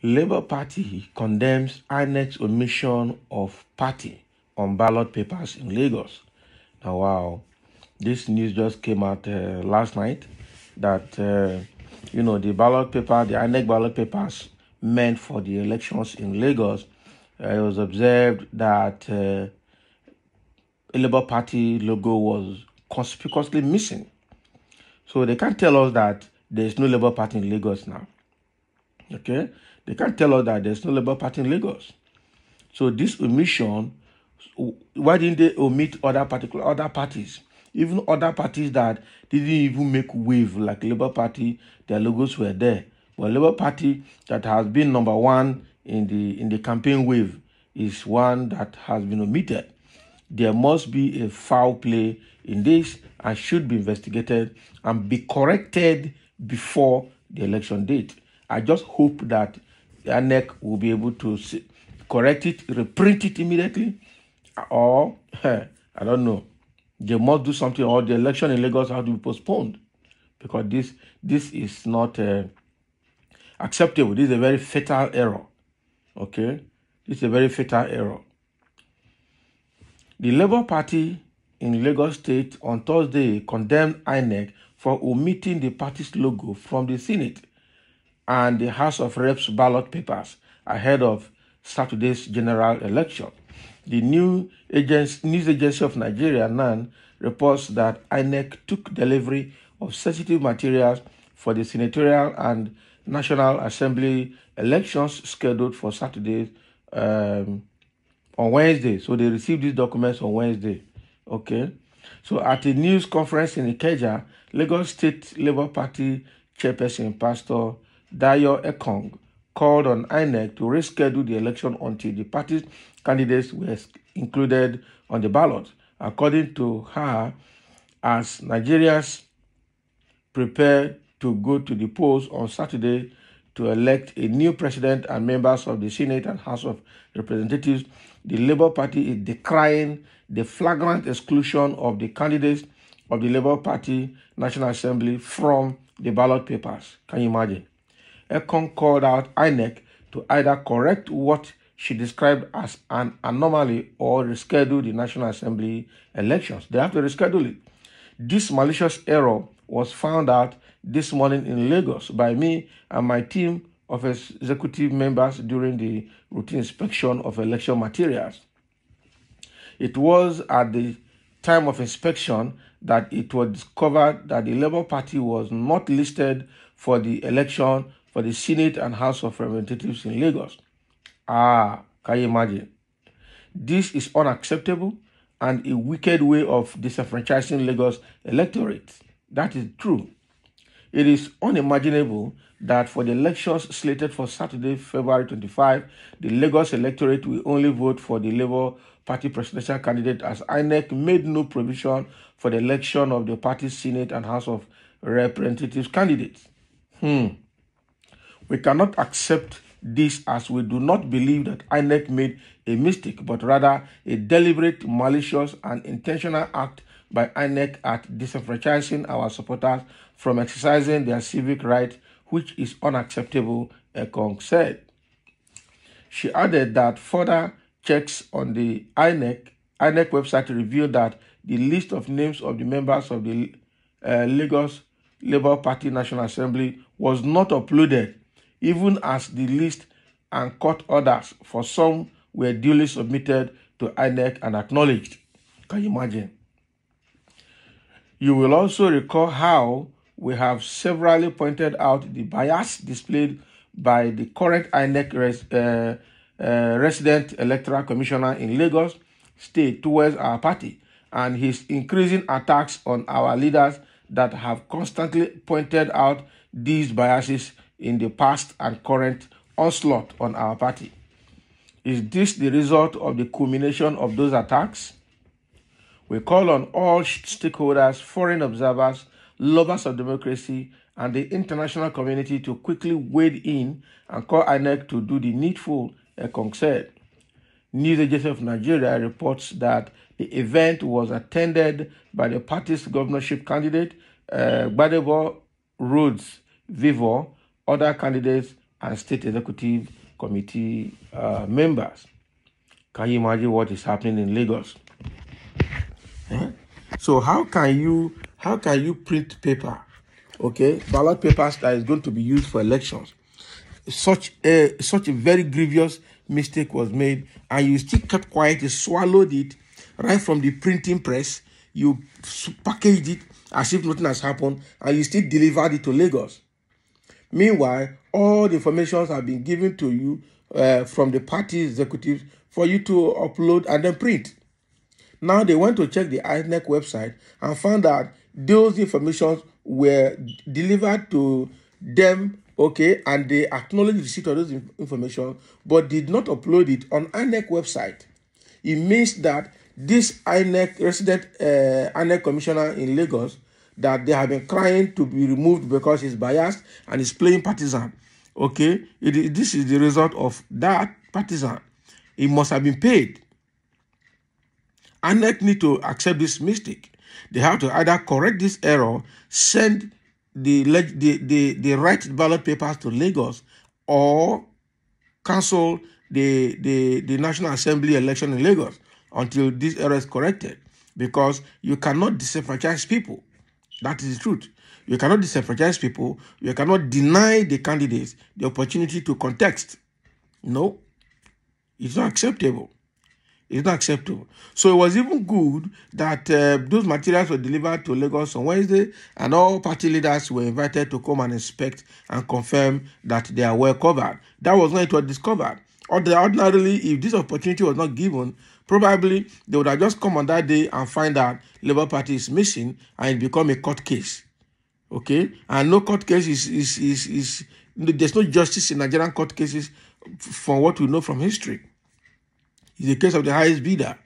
Labour Party condemns Inec's omission of party on ballot papers in Lagos. Now, wow, this news just came out last night that, the ballot paper, the Inec ballot papers meant for the elections in Lagos, it was observed that a Labour Party logo was conspicuously missing. So they can't tell us that there's no Labour Party in Lagos now. Okay? They can't tell us that there's no Labour Party in Lagos. So this omission, why didn't they omit other parties? Even other parties that didn't even make wave, like Labour Party, their logos were there. But Labour Party that has been number one in the campaign wave is one that has been omitted. There must be a foul play in this and should be investigated and be corrected before the election date. I just hope that the Inec will be able to correct it, reprint it immediately, or I don't know. They must do something, or the election in Lagos has to be postponed, because this is not acceptable. This is a very fatal error. Okay, this is a very fatal error. The Labour Party in Lagos State on Thursday condemned Inec for omitting the party's logo from the Senate and the House of Reps ballot papers ahead of Saturday's general election. The news agency of Nigeria, NAN, reports that INEC took delivery of sensitive materials for the senatorial and National Assembly elections scheduled for Saturday on Wednesday. So they received these documents on Wednesday. Okay. So at a news conference in Ikeja, Lagos State Labour Party chairperson, Pastor Dayo Ekong, called on INEC to reschedule the election until the party's candidates were included on the ballot. According to her, as Nigerians prepare to go to the polls on Saturday to elect a new president and members of the Senate and House of Representatives, the Labour Party is decrying the flagrant exclusion of the candidates of the Labour Party National Assembly from the ballot papers. Can you imagine? Ekong called out INEC to either correct what she described as an anomaly or reschedule the National Assembly elections. They have to reschedule it. This malicious error was found out this morning in Lagos by me and my team of executive members during the routine inspection of election materials. It was at the time of inspection that it was discovered that the Labour Party was not listed for the election for the Senate and House of Representatives in Lagos. Can you imagine? This is unacceptable and a wicked way of disenfranchising Lagos electorate. That is true. It is unimaginable that for the elections slated for Saturday, February 25, the Lagos electorate will only vote for the Labour Party presidential candidate, as INEC made no provision for the election of the party's Senate and House of Representatives candidates. We cannot accept this, as we do not believe that INEC made a mistake, but rather a deliberate, malicious, and intentional act by INEC at disenfranchising our supporters from exercising their civic right, which is unacceptable, Ekong said. She added that further checks on the INEC website revealed that the list of names of the members of the Lagos Labour Party National Assembly was not uploaded, even as the list and court orders for some were duly submitted to INEC and acknowledged. Can you imagine? You will also recall how we have severally pointed out the bias displayed by the current INEC resident electoral commissioner in Lagos State towards our party, and his increasing attacks on our leaders that have constantly pointed out these biases in the past and current onslaught on our party. Is this the result of the culmination of those attacks? We call on all stakeholders, foreign observers, lovers of democracy, and the international community to quickly wade in and call INEC to do the needful, Ekong said. News Agency of Nigeria reports that the event was attended by the party's governorship candidate, Gbadebo, Rhodes, Vivor, other candidates, and state executive committee members. Can you imagine what is happening in Lagos? So how can you print paper, okay, ballot papers that is going to be used for elections? Such a very grievous mistake was made, and you still kept quiet. You swallowed it right from the printing press. You packaged it as if nothing has happened, and you still delivered it to Lagos. Meanwhile, all the information have been given to you from the party executives for you to upload and then print. Now they went to check the Inec website and found that those information were delivered to them, okay, and they acknowledged the receipt of those information, but did not upload it on Inec website. It means that this Inec resident Inec commissioner in Lagos, that they have been crying to be removed because he's biased and he's playing partisan. Okay, this is the result of that partisan. He must have been paid. INEC need to accept this mistake. They have to either correct this error, send the right ballot papers to Lagos, or cancel the National Assembly election in Lagos until this error is corrected. Because you cannot disenfranchise people. That is the truth. You cannot disenfranchise people. You cannot deny the candidates the opportunity to contest. No, it's not acceptable. It's not acceptable. So it was even good that those materials were delivered to Lagos on Wednesday, and all party leaders were invited to come and inspect and confirm that they are well covered. That was when it was discovered. Ordinarily, if this opportunity was not given, probably they would have just come on that day and find out Labour Party is missing, and it become a court case. Okay? And no court case is there's no justice in Nigerian court cases from what we know from history. It's the case of the highest bidder.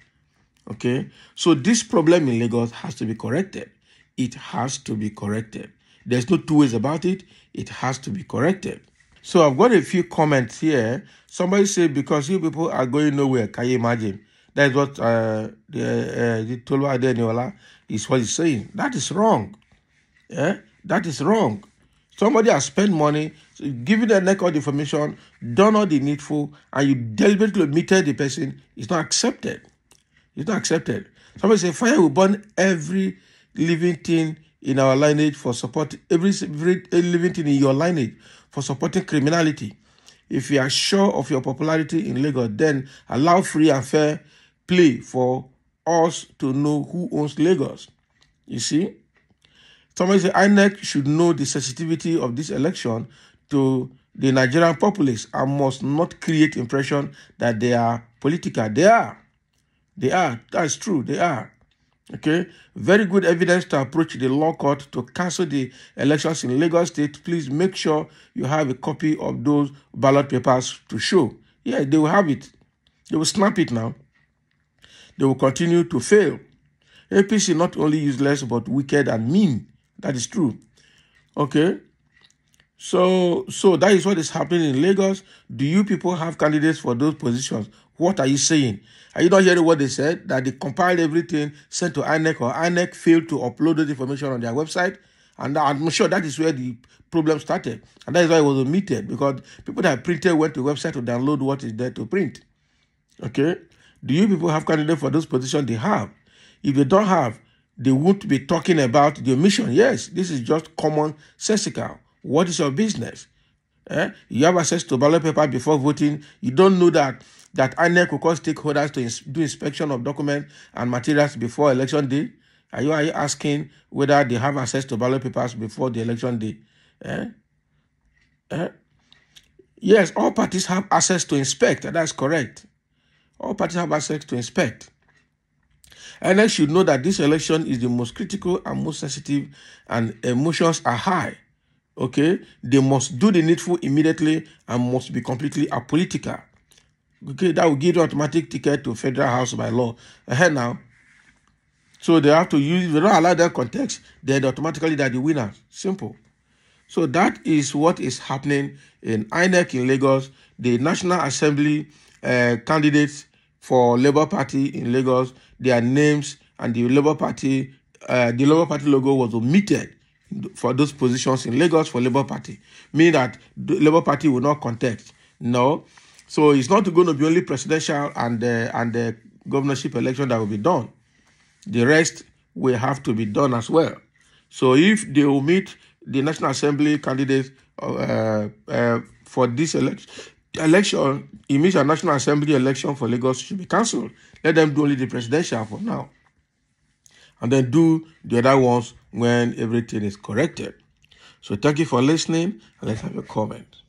Okay? So this problem in Lagos has to be corrected. It has to be corrected. There's no two ways about it. It has to be corrected. So I've got a few comments here. Somebody said, because you people are going nowhere, can you imagine? That's what the Tolu Adeniola is what he's saying. That is wrong. Yeah? That is wrong. Somebody has spent money, given the neck of the information, done all the needful, and you deliberately omitted the person. It's not accepted. It's not accepted. Somebody say, fire will burn every living thing in our lineage for support, every living thing in your lineage for supporting criminality. If you are sure of your popularity in Lagos, then allow free and fair play for us to know who owns Lagos. You see? Somebody say INEC should know the sensitivity of this election to the Nigerian populace and must not create impression that they are political. They are. They are. That's true. They are. Okay? Very good evidence to approach the law court to cancel the elections in Lagos State. Please make sure you have a copy of those ballot papers to show. Yeah, they will have it. They will snap it now. They will continue to fail. APC not only useless but wicked and mean. That is true. Okay. So that is what is happening in Lagos. Do you people have candidates for those positions? What are you saying? Are you not hearing what they said? That they compiled everything, sent to INEC, or INEC failed to upload those information on their website? And I'm sure that is where the problem started. And that is why it was omitted, because people that printed went to the website to download what is there to print. Okay? Do you people have candidates for those positions? They have. If they don't have, they won't be talking about the omission. Yes, this is just common sensical. What is your business? You have access to ballot paper before voting. You don't know that INEC will call stakeholders to do inspection of documents and materials before election day. Are you asking whether they have access to ballot papers before the election day? Yes, all parties have access to inspect. That's correct. All parties have access to inspect. INEC should know that this election is the most critical and most sensitive, and emotions are high. Okay? They must do the needful immediately and must be completely apolitical. Okay? That will give you automatic ticket to Federal House by law. Ahead now. So they have to use, if they don't allow that context, then automatically they're the winners. Simple. So that is what is happening in INEC in Lagos. The National Assembly candidates for Labour Party in Lagos, their names and the Labour Party logo was omitted for those positions in Lagos for Labour Party, meaning that the Labour Party will not contest. No. So it's not going to be only presidential and the governorship election that will be done. The rest will have to be done as well. So if they omit the National Assembly candidates for this election, it means a National Assembly election for Lagos should be cancelled. Let them do only the presidential for now. And then do the other ones when everything is corrected. So thank you for listening, and let's have a comment.